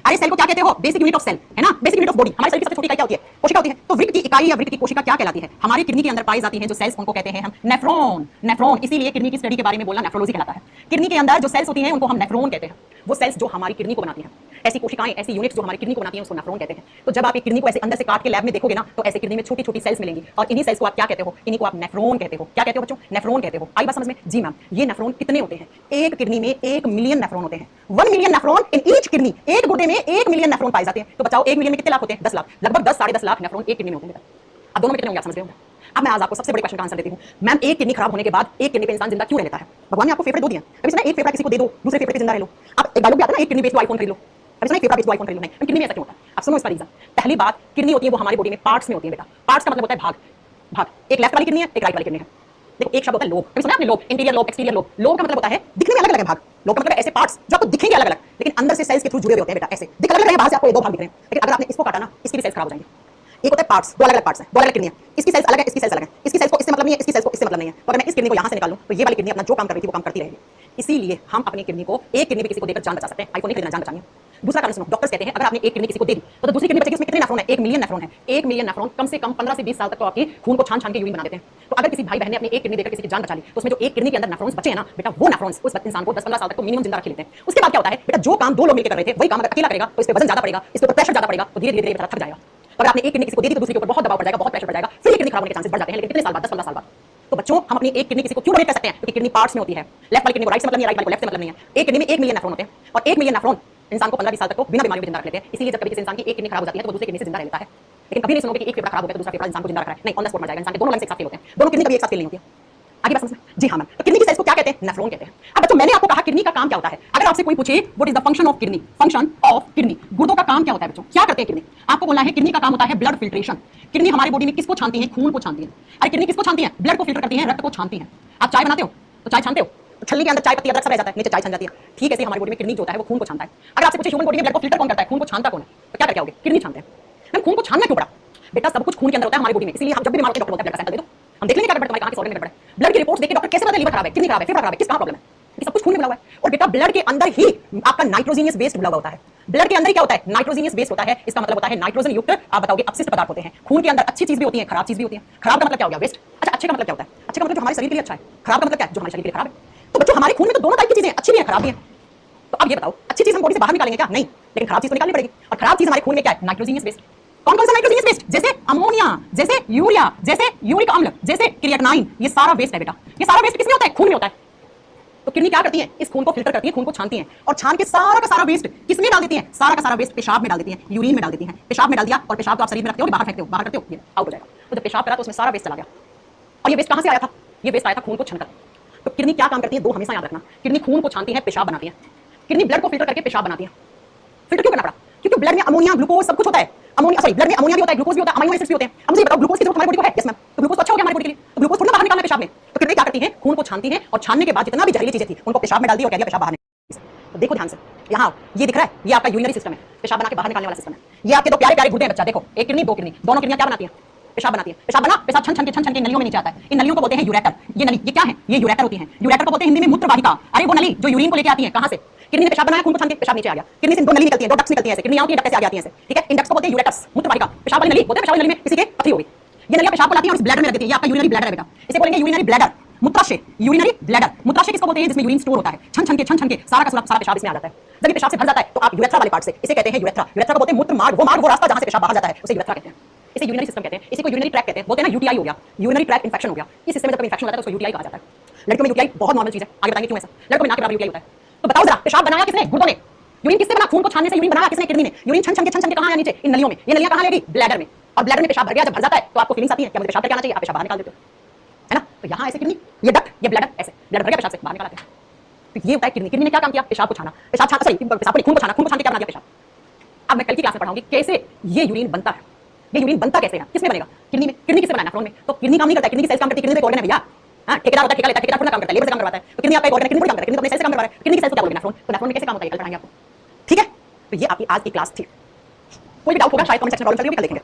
अरे सेल को क्या कहते हो, बेसिक यूनिट ऑफ सेल, है ना, बेसिक यूनिट ऑफ बॉडी। हमारे शरीर की सबसे छोटी इकाई क्या होती है, कोशिका होती है। तो वृक्क की इकाई या वृक्क की कोशिका क्या कहलाती है, हमारी किडनी के अंदर पाई जाती है जो सेल्स, उनको कहते हैं हम नेफ्रॉन। नेफ्रॉन, इसीलिए किडनी की स्टडी के बारे में बोलना नेफ्रोलॉजी कहलाता है। किडनी के अंदर जो सेल्स होती हैं उनको हम नेफ्रॉन कहते हैं। वो सेल्स जो हमारी किडनी को बनाती हैं, ऐसी कोशिकाएं, ऐसी यूनिट्स जो हमारी किडनी को बनाती हैं, उसको नेफ्रॉन कहते हैं। तो जब आप एक किडनी को ऐसे अंदर से काट के लैब में देखोगे ना, तो ऐसे किडनी में छोटी छोटी सेल्स मिलेंगी, और इन्हीं सेल्स को आप क्या कहते हो, इन्हीं को आप नेफ्रॉन कहते हो। क्या कहते हो बच्चों, नेफ्रॉन कहते हो। आई बात समझ में? जी मैम। ये नेफ्रॉन कितने होते हैं, एक किडनी में 1 मिलियन नेफ्रॉन होते हैं। 1 million nephron in each kidney, एक गुर्दे में 1 मिलियन नेफ्रॉन पाए जाते हैं। तो बताओ 1 मिलियन में कितने लाख होते हैं, 10 लाख, लगभग 10-10.5 लाख नेफ्रॉन एक किडनी में होते हैं। अब दोनों में कितने होंगे आप समझ रहे हो। अब मैं आज आपको सबसे बड़े क्वेश्चन का आंसर देती हूं। मैम एक किडनी खराब होने के बाद एक किडनी पे इंसान जिंदा क्यों रहता है, भगवान ने आपको फेफड़े दो दिए, कभी सुना एक फेफड़ा किसी को दे दो, दूसरे फेफड़े पे जिंदा रह लो। अब एक डायलॉग भी आता है ना, एक किडनी बेच दो आईफोन खरीद लो, कभी सुना एक फेफड़ा बेच दो आईफोन खरीद लो, नहीं, किडनी में ऐसा क्यों होता है। अब सुनो इसका रीजन। पहली बात, किडनी होती है वो हमारी बॉडी में पार्ट्स में होती है बेटा। पार्ट्स का मतलब होता है भाग। भाग, एक लेफ्ट वाली किडनी है, एक राइट वाली किडनी है। देखो एक शब्द होता है लोब, कभी सुना आपने lobe, interior lobe, exterior lobe. Lobe का मतलब होता है दिखने में अलग अलग है भाग, लोब का मतलब ऐसे पार्ट्स जो आपको दिखेंगे अलग अलग, लेकिन अंदर से सेल्स के थ्रू जुड़े हुए होते हैं बेटा, ऐसे दिख अलग अलग रहे हैं, बाहर से आपको ये दो भाग दिख रहे हैं, लेकिन अगर आपने इसको काटा ना, इसकी भी सेल्स खराब हो जाएंगी। एक होता है पार्ट्स, दो अलग अलग पार्ट्स हैं, दो अलग अलग किडनी है, इसकी सेल्स अलग है, इसकी सेल्स अलग है, इसकी सेल्स को इससे मतलब नहीं है, इसकी सेल्स को इससे मतलब नहीं है। तो अगर मैं इस किडनी को यहाँ से निकालूं तो ये वाली किडनी अपना जो काम कर रही थी वो काम करती रहेगी। इसीलिए हम अपनी किडनी को, एक किडनी भी किसी को देकर जान बचा सकते हैं, आईफोन नहीं खरीदना, जान बचानी है। दूसरा कारण सुनो, डॉक्टर्स कहते हैं अगर आपने एक किडनी किसी को दे दी तो दूसरी किडनी बचेगी, उसमें कितने नेफ्रॉन है, 1 मिलियन नेफ्रॉन है। 1 मिलियन नेफ्रॉन कम से कम 15 से 20 साल तक तो आपकी खून को छान छान के यूरिन बना देते हैं। तो अगर किसी भाई बहन ने अपनी एक किडनी देकर किसी की जान बचा ली तो उसमें जो एक किडनी के अंदर नेफ्रॉन्स बचे हैं ना बेटा, वो नेफ्रॉन्स उस इंसान को 10-15 साल तक तो मिनिमम जिंदा रख लेते हैं। उसके बाद क्या होता है बेटा, जो काम दो लोग मिलकर कर रहे थे वही काम अगर अकेला करेगा तो इस पे वजन ज्यादा पड़ेगा, इस पे प्रेशर ज्यादा पड़ेगा, तो धीरे धीरे बेचारा थक जाएगा। तो अगर आपने एक किडनी किसी को दे दी तो दूसरे के ऊपर बहुत दबाव पड़ जाएगा, बहुत प्रेशर पड़ जाएगा, फिर किडनी खराब होने के चांसेस बढ़ जाते हैं। लेकिन कितने साल बाद, 10-15 साल बाद। तो बच्चों हम अपनी एक किडनी किसी को क्यों डोनेट कर सकते हैं, क्योंकि किडनी पार्ट्स में होती है। लेफ्ट वाली किडनी को राइट से मतलब नहीं है, राइट वाली को लेफ्ट से मतलब नहीं है। एक किडनी में 1 मिलियन नेफ्रॉन होते हैं और 1 मिलियन नेफ्रॉन इंसान को 15-20 साल तक तो बिना बीमारी के जिंदा रख लेते हैं। इसलिए जब कभी किसी इंसान की एक किडनी खराब हो जाती है तो वो दूसरी किडनी से जिंदा रह लेता है। लेकिन कभी नहीं सुनोगे कि एक फेफड़ा खराब हो गया तो दूसरा फेफड़ा इंसान को जिंदा रख रहा है, नहीं, ऑन द स्पॉट मर जाएगा। इंसान के दोनों लंग्स एक साथ फेल होते हैं, दोनों किडनी कभी एक साथ फेल नहीं होती है। आगे बात समझ में? जी हाँ मैम। तो किडनी की सेल्स को क्या कहते हैं, नेफ्रॉन कहते हैं। अब बच्चों मैंने आपको कहा किडनी का काम क्या होता है। अगर आपसे कोई पूछे what is the function of kidney, function of kidney, गुर्दों का काम क्या होता है बच्चों, क्या करते हैं किडनी, आपको बोलना है किडनी का काम होता है ब्लड फिल्ट्रेशन। किडनी हमारे बॉडी में किसको छानती है, खून को छानती है। अरे किडनी किसको छानती है, ब्लड को फिल्टर करती है, रक्त को छानती है। आप चाय बनाते हो तो चाय छानते हो, तो छलनी के अंदर चाय पत्ती अदरक सब रह जाता है, नीचे चाय छन जाती है। ठीक है, हमारी बॉडी में किडनी जो होता है वो खून को छानता है। अगर आपसे पूछे ह्यूमन बॉडी में ब्लड को फिल्टर कौन करता है, खून को छानता कौन है, तो क्या करके आओगे, किडनी छानते हैं। मैम खून को छानना क्यों पड़ा, बेटा सब कुछ खून के अंदर होता है हमारी बॉडी में, इसलिए हम जब भी बीमार होते हैं डॉक्टर बोलता है ब्लड का सैंपल दे दो, हम देख लेंगे क्या गड़बड़ तुम्हारे कहां किस ऑर्गन में गड़बड़ है। ब्लड की रिपोर्ट देख के डॉक्टर कैसे पता लीवर खराब है, किडनी खराब है, फेफड़ा खराब है, किस कहां प्रॉब्लम है, ये सब कुछ खून में मिला हुआ है। और बेटा ब्लड के अंदर ही आपका नाइट्रोजनियस वेस्ट मिला हुआ होता है। ब्लड के अंदर क्या होता है, नाइट्रोजनियस वेस्ट होता है। इसका मतलब होता है नाइट्रोजन युक्त, आप बताओगे अपशिष्ट पदार्थ होते हैं। खून के अंदर अच्छी चीज भी होती है, खराब चीज भी होती है। खराब का मतलब क्या हो गया, वेस्ट। अच्छा अच्छे का मतलब क्या होता है, अच्छे का मतलब जो हमारे शरीर के लिए अच्छा है, खराब का मतलब क्या है, जो हमारे शरीर के लिए खराब है। तो बच्चों हमारे खून में तो दोनों टाइप की चीजें अच्छी भी है, खराब भी है। तो अब ये बताओ अच्छी चीज हम बॉडी से बाहर निकालेंगे क्या, नहीं, लेकिन खराब चीज तो निकालनी पड़ेगी। और खराब चीज हमारे खून में क्या है, नाइट्रोजनियस वेस्ट। कौन कौन सा नाइट्रोजनियस वेस्ट, जैसे अमोनिया, जैसे यूरिया, जैसे यूरिक अम्ल, जैसे क्रिएटिनाइन, ये सारा वेस्ट है बेटा। ये सारा वेस्ट किसमें होता है, खून में होता है। तो किडनी क्या करती है, इस खून को फिल्टर करती है, खून को छानती है और छान के सारा का सारा वेस्ट किसमें डाल देती है, सारा का सारा वेस्ट पेशाब में डाल देती है, यूरिन में डाल देती है। पेशाब में डाल दिया और पेशाब तो आप शरीर में रखते हो, बाहर फेंकते हो, बाहर करते हो, ये आउट हो जाएगा। तो जब पेशाब करा तो उसमें सारा वेस्ट चला गया। और ये वेस्ट कहां से आया था, ये वेस्ट आया था खून को छानकर। तो किडनी क्या काम करती है, दो हमेशा याद रखना, किडनी खून को छानती है, पेशाब बनाती है। किडनी ब्लड को फिल्टर करके पेशाब बनाती है। फिल्टर क्यों करना पड़ा, क्योंकि ब्लड में अमोनिया, ग्लूकोज सब कुछ होता है। अमोनिया सॉरी ब्लड में अमोनिया भी होता है, ग्लूकोज भी होता है, अमाइनो एसिड्स भी होते हैं। अब मुझे बताओ ग्लूकोज की जरूरत हमारी बॉडी को है, यस मैम, तो ग्लूकोज तो अच्छा हो गया हमारी बॉडी के लिए, तो ग्लूकोज थोड़ा बाहर निकालना है पेशाब में। तो किडनी क्या करती है, खून को छानती है और छानने के बाद जितना भी जहरीली चीजें थी उनको पेशाब में डाल दी और कह दिया पेशाब बाहर निकल। तो देखो ध्यान से, यहाँ ये दिख रहा है, ये आपका यूरिनरी सिस्टम है, पेशाब बना के बाहर निकालने वाला सिस्टम है। ये आपके दो प्यारे प्यारे गुर्दे हैं बच्चा, देखो एक किडनी दो किडनी, दोनों किडनियां क्या बनाती है, पेशाब बनाती है। पेशाब बना, पेशाब छन छन के नलियों में नीचे आता है। इन नलियों को बोलते हैं यूरेटर। ये नली, ये क्या है, ये यूरेटर होती है। यूरेटर को बोलते हैं हिंदी में मूत्र वाहिका। अरे वो नली जो यूरिन को लेके आती है, कहां से, किडनी ने पेशाब बनाया, खून को छान के पेशाब नीचे आ गया। किडनी से दो नली निकलती है, दो डक्ट्स निकलती है, किडनी आती है, डक्ट से आगे आती है, ठीक है। इन डक्ट्स को बोलते हैं यूरेटस, मूत्र वाहिका। पेशाब वाली नली बोलते हैं, पेशाब वाली नली में किसी के पथरी हो गई, ये नलियां पेशाब को लाती है और इस ब्लैडर में लग देती है। ये आपका यूरिनरी ब्लैडर है बेटा, इसे बोलेंगे यूरिनरी ब्लैडर। मूत्राशय, यूरिनरी ब्लैडर। मूत्राशय किसको बोलते हैं, जिसमें यूरिन स्टोर होता है, छन छन के सारा का सारा पेशाब इसमें आ जाता है। जब ये पेशाब से भर जाता है तो आप यूरेथ्रा वाले पार्ट से, इसे कहते हैं यूरेथ्रा। यूरेथ्रा को बोलते हैं मूत्र मार्ग, वो रास्ता जहां से पेशाब बाहर जाता है उसे यूरेथ्रा कहते हैं। इसे यूरिनरी सिस्टम कहते हैं, इसी को यूरिनरी ट्रैक कहते हैं। बोलते हैं ना यूटीआई हो गया, यूरिनरी ट्रैक इंफेक्शन हो गया। इस सिस्टम में जब इंफेक्शन होता है तो उसको यूटीआई कहा जाता है। लड़कों में यूटीआई बहुत नॉर्मल चीज है, आगे बताएंगे क्यों ऐसा। लड़कों में ना के बराबर यूटीआई होता है। तो बताओ जरा, पेशाब बनाया किसने, गुर्दों ने। यूरिन किससे बना, खून को छानने से यूरिन बनाया किसने, किडनी ने। यूरिन छन छन के कहां आया, नीचे इन नलियों में। ये नलियां कहां लगेगी, ब्लैडर में। और ब्लैडर में पेशाब भर गया, जब भर जाता है तो आपको फीलिंग्स आती है क्या मुझे पेशाब करके आना चाहिए, आप पेशाब बाहर निकाल देते हो, है ना। तो यहाँ ऐसे किडनी, ये डक्ट, ये ब्लैडर, ऐसे ब्लैडर भर गया, पेशाब से बाहर निकालते हैं। तो ये होता है किडनी। किडनी ने क्या काम किया, पेशाब को छाना, पेशाब छाना सॉरी पेशाब को खून को छाना, खून को छान के क्या बना दिया, पेशाब। अब मैं कल की क्लास में पढ़ाऊंगी कैसे ये यूरिन बनता है। ये यूरिन बनता कैसे है, किसमें बनेगा, किडनी में। किडनी किससे बनाना, नेफ्रॉन में। तो किडनी काम नहीं करता, किडनी की सेल्स काम करती है, किडनी में ऑर्गन है भैया। हां ठेकेदार होता है, ठेका लेता है, ठेकेदार थोड़ा काम करता है, लेबर से काम करवाता है। तो किडनी आपका एक ऑर्गन है, किडनी थोड़ी काम करता है, किडनी तो अपने सेल्स से काम करवा रहा है। किडनी की सेल्स को क्या बोलेंगे, नेफ्रॉन। तो नेफ्रॉन में कैसे काम होता है, कल पढ़ाएंगे आपको, ठीक है। तो ये आपकी आज की क्लास थी। कोई भी डाउट होगा शायद कमेंट सेक्शन में प्रॉब्लम चल रही होगी, कल देखेंगे।